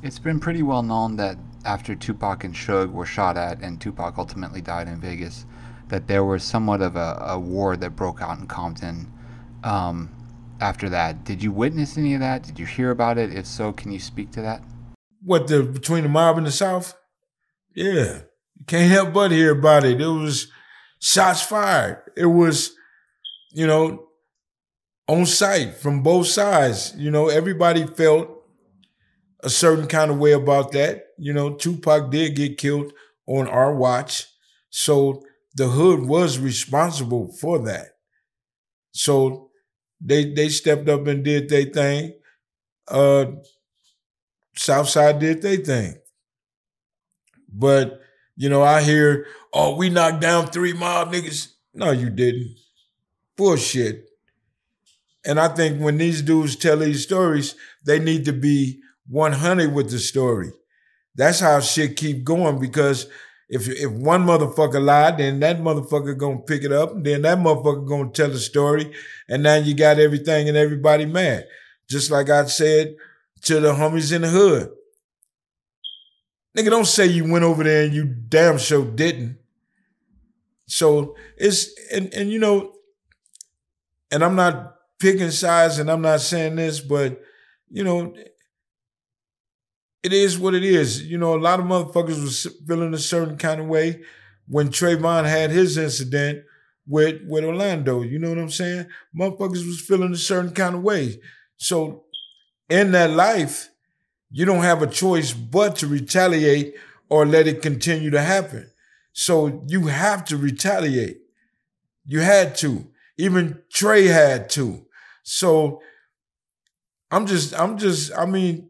It's been pretty well known that after Tupac and Suge were shot at and Tupac ultimately died in Vegas, that there was somewhat of a war that broke out in Compton um, after that. Did you witness any of that? Did you hear about it? If so, can you speak to that? What, the between the mob and the South? Yeah. You can't help but hear about it. It was shots fired. It was, you know, on site from both sides. Everybody felt a certain kind of way about that. Tupac did get killed on our watch. So the hood was responsible for that. So they stepped up and did their thing. Southside did their thing. But, I hear, oh, we knocked down 3 mob niggas. No, you didn't. Bullshit. And I think when these dudes tell these stories, they need to be 100 with the story. That's how shit keep going, because if one motherfucker lied, then that motherfucker gonna pick it up, and then that motherfucker gonna tell the story, and now you got everything and everybody mad. Just like I said to the homies in the hood. Nigga, don't say you went over there and you damn sure didn't. So it's, and and I'm not picking sides and I'm not saying this, but, it is what it is. A lot of motherfuckers was feeling a certain kind of way when Trayvon had his incident with Orlando. You know what I'm saying? Motherfuckers was feeling a certain kind of way. So in that life, you don't have a choice but to retaliate or let it continue to happen. So you have to retaliate. You had to. Even Trey had to. So I mean,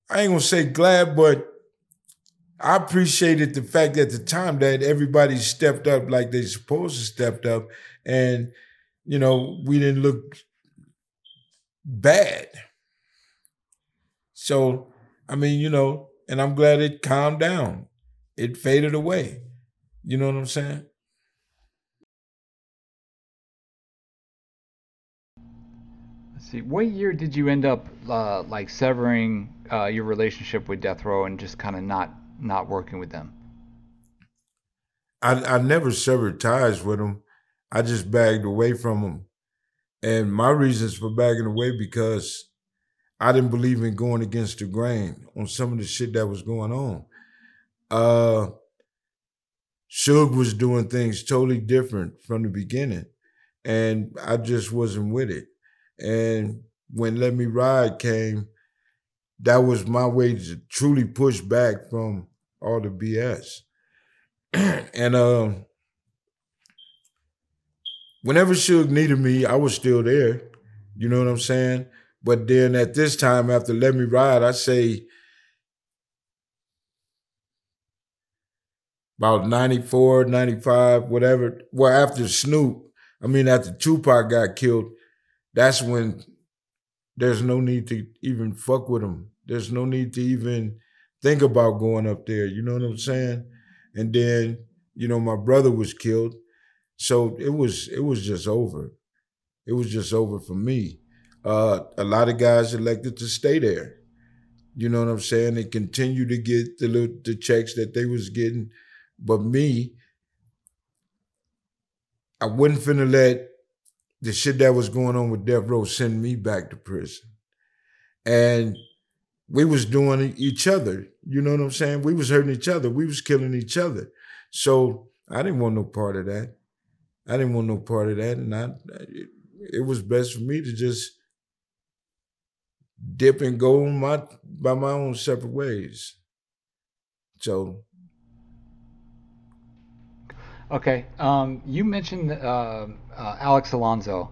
I ain't gonna say glad, but I appreciated the fact at the time that everybody stepped up like they supposed to stepped up, and we didn't look bad. So I mean, and I'm glad it calmed down. It faded away. You know what I'm saying? Let's see. What year did you end up like severing your relationship with Death Row and just kind of not working with them? I never severed ties with them. I just bagged away from them. And my reasons for bagging away, because I didn't believe in going against the grain on some of the shit that was going on. Suge was doing things totally different from the beginning, and I just wasn't with it. And when Let Me Ride came, that was my way to truly push back from all the BS. And whenever Suge needed me, I was still there. You know what I'm saying? But then at this time, after Let Me Ride, I say about 94, 95, whatever. Well, after after Tupac got killed, that's when there's no need to even fuck with him. There's no need to even think about going up there. You know what I'm saying? And then, my brother was killed. So it was just over. It was just over for me. A lot of guys elected to stay there. You know what I'm saying? They continued to get the checks that they was getting. But me, I wasn't finna let the shit that was going on with Death Row send me back to prison. And we was doing each other. You know what I'm saying? We was hurting each other. We was killing each other. So I didn't want no part of that. I didn't want no part of that. And it was best for me to just dip and go by my own separate ways. So. Okay. You mentioned Alex Alonso.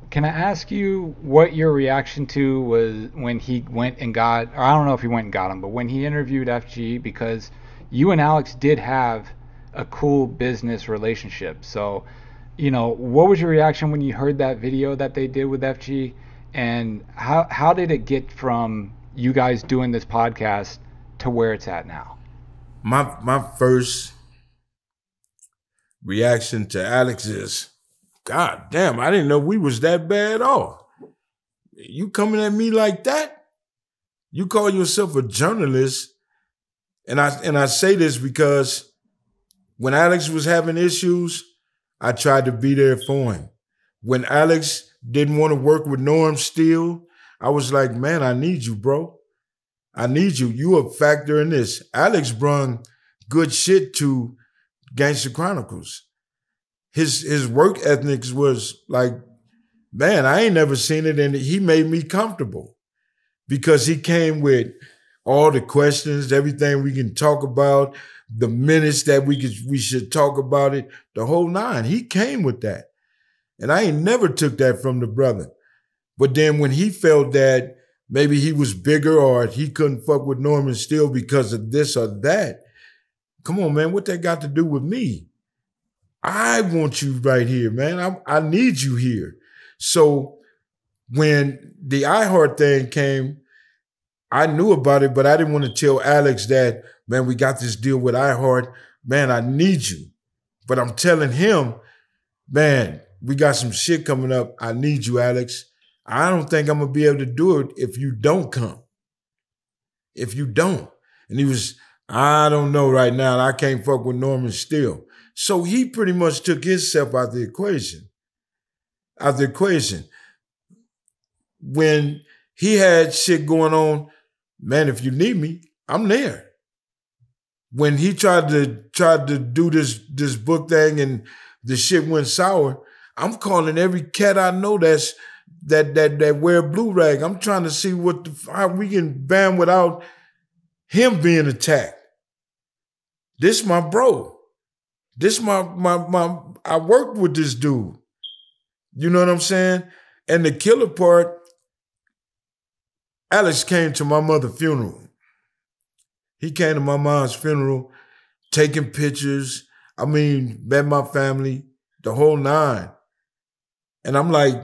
Can I ask you what your reaction to was when he went and got, or I don't know if he went and got him, but when he interviewed FG, because you and Alex did have a cool business relationship. So, what was your reaction when you heard that video that they did with FG, and how did it get from you guys doing this podcast to where it's at now? My first reaction to Alex is, God damn, I didn't know we was that bad off. You coming at me like that? You call yourself a journalist, and I say this because when Alex was having issues, I tried to be there for him. When Alex didn't want to work with Norm Steele, I was like, man, I need you, bro. I need you. You a factor in this. Alex brung good shit to Gangster Chronicles. His work ethics was like, man, I ain't never seen it, and he made me comfortable because he came with all the questions, everything we can talk about, the minutes that we should talk about it, the whole nine. He came with that. And I ain't never took that from the brother. But then when he felt that maybe he was bigger or he couldn't fuck with Norman Steele because of this or that, come on, man, what that got to do with me? I want you right here, man. I need you here. So when the iHeart thing came, I knew about it, but I didn't want to tell Alex that, man, we got this deal with iHeart. Man, I need you. But I'm telling him, man, we got some shit coming up. I need you, Alex. I don't think I'm going to be able to do it if you don't come. If you don't. And he was, I don't know right now. I can't fuck with Norman Steele. So he pretty much took himself out the equation. Out the equation. When he had shit going on, man, if you need me, I'm there. When he tried to do this book thing and the shit went sour, I'm calling every cat I know that wear blue rag. I'm trying to see how we can ban without him being attacked. This my bro. This I worked with this dude. You know what I'm saying? And the killer part, Alex came to my mother's funeral. He came to my mom's funeral, taking pictures. I mean, met my family, the whole nine. And I'm like,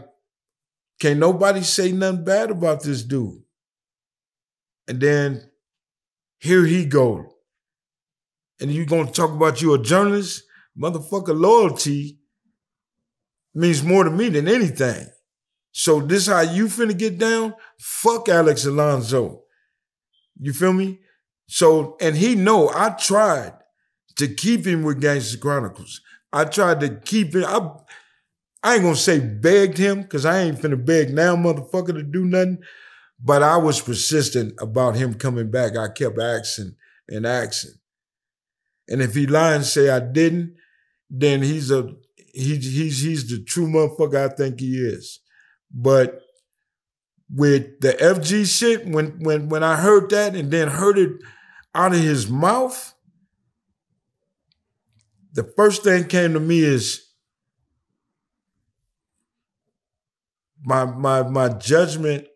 can't nobody say nothing bad about this dude. And then here he go. And you gonna talk about you a journalist? Motherfucker, loyalty means more to me than anything. So this how you finna get down? Fuck Alex Alonso. You feel me? So, and he know I tried to keep him with Gangster Chronicles. I tried to keep him. I ain't gonna say begged him, because I ain't finna beg now, motherfucker, to do nothing. But I was persistent about him coming back. I kept asking and asking. And if he lied and say I didn't, then he's the true motherfucker I think he is. But with the FG shit, when I heard that and then heard it out of his mouth, the first thing came to me is my judgment.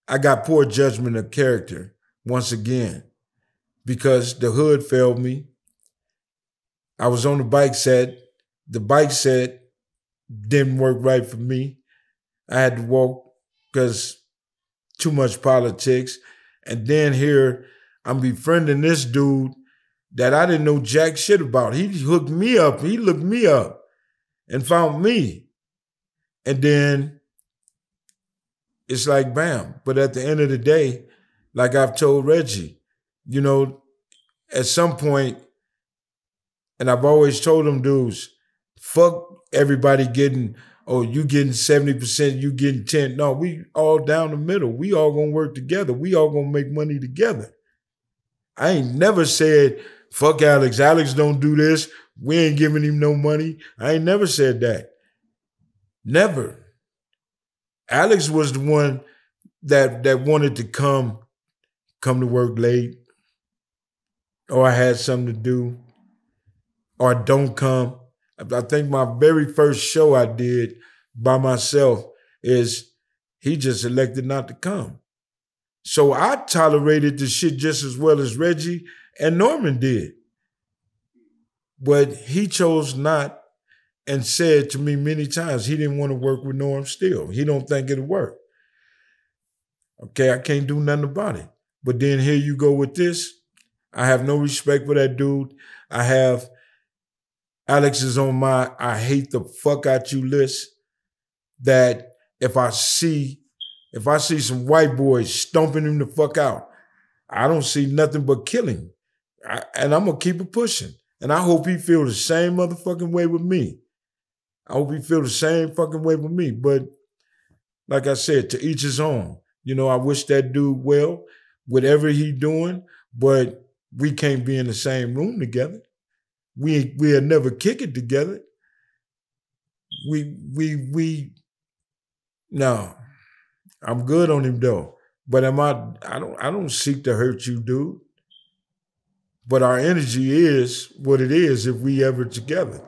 I got poor judgment of character once again because the hood failed me. I was on the bike set. The bike set didn't work right for me. I had to walk because too much politics. And then here I'm befriending this dude that I didn't know jack shit about. He hooked me up. He looked me up and found me. And then it's like, bam. But at the end of the day, like I've told Reggie, you know, at some point, and I've always told them dudes, fuck everybody getting, oh, you getting 70%, you getting 10. No, we all down the middle. We all gonna work together. We all gonna make money together. I ain't never said, fuck Alex. Alex don't do this. We ain't giving him no money. I ain't never said that. Never. Alex was the one that wanted to come to work late, or I had something to do, or don't come. I think my very first show I did by myself is he just elected not to come. So I tolerated the shit just as well as Reggie and Norman did. But he chose not and said to me many times he didn't want to work with Norm Steele. He don't think it'll work. Okay, I can't do nothing about it. But then here you go with this. I have no respect for that dude. I have Alex is on my I hate the fuck out you list that if I see If I see some white boys stomping him the fuck out, I don't see nothing but killing. And I'm going to keep it pushing. And I hope he feel the same motherfucking way with me. I hope he feel the same fucking way with me. But like I said, to each his own. You know, I wish that dude well, whatever he doing, but we can't be in the same room together. We'll never kick it together. No. I'm good on him though. But I don't seek to hurt you, dude. But our energy is what it is if we ever together.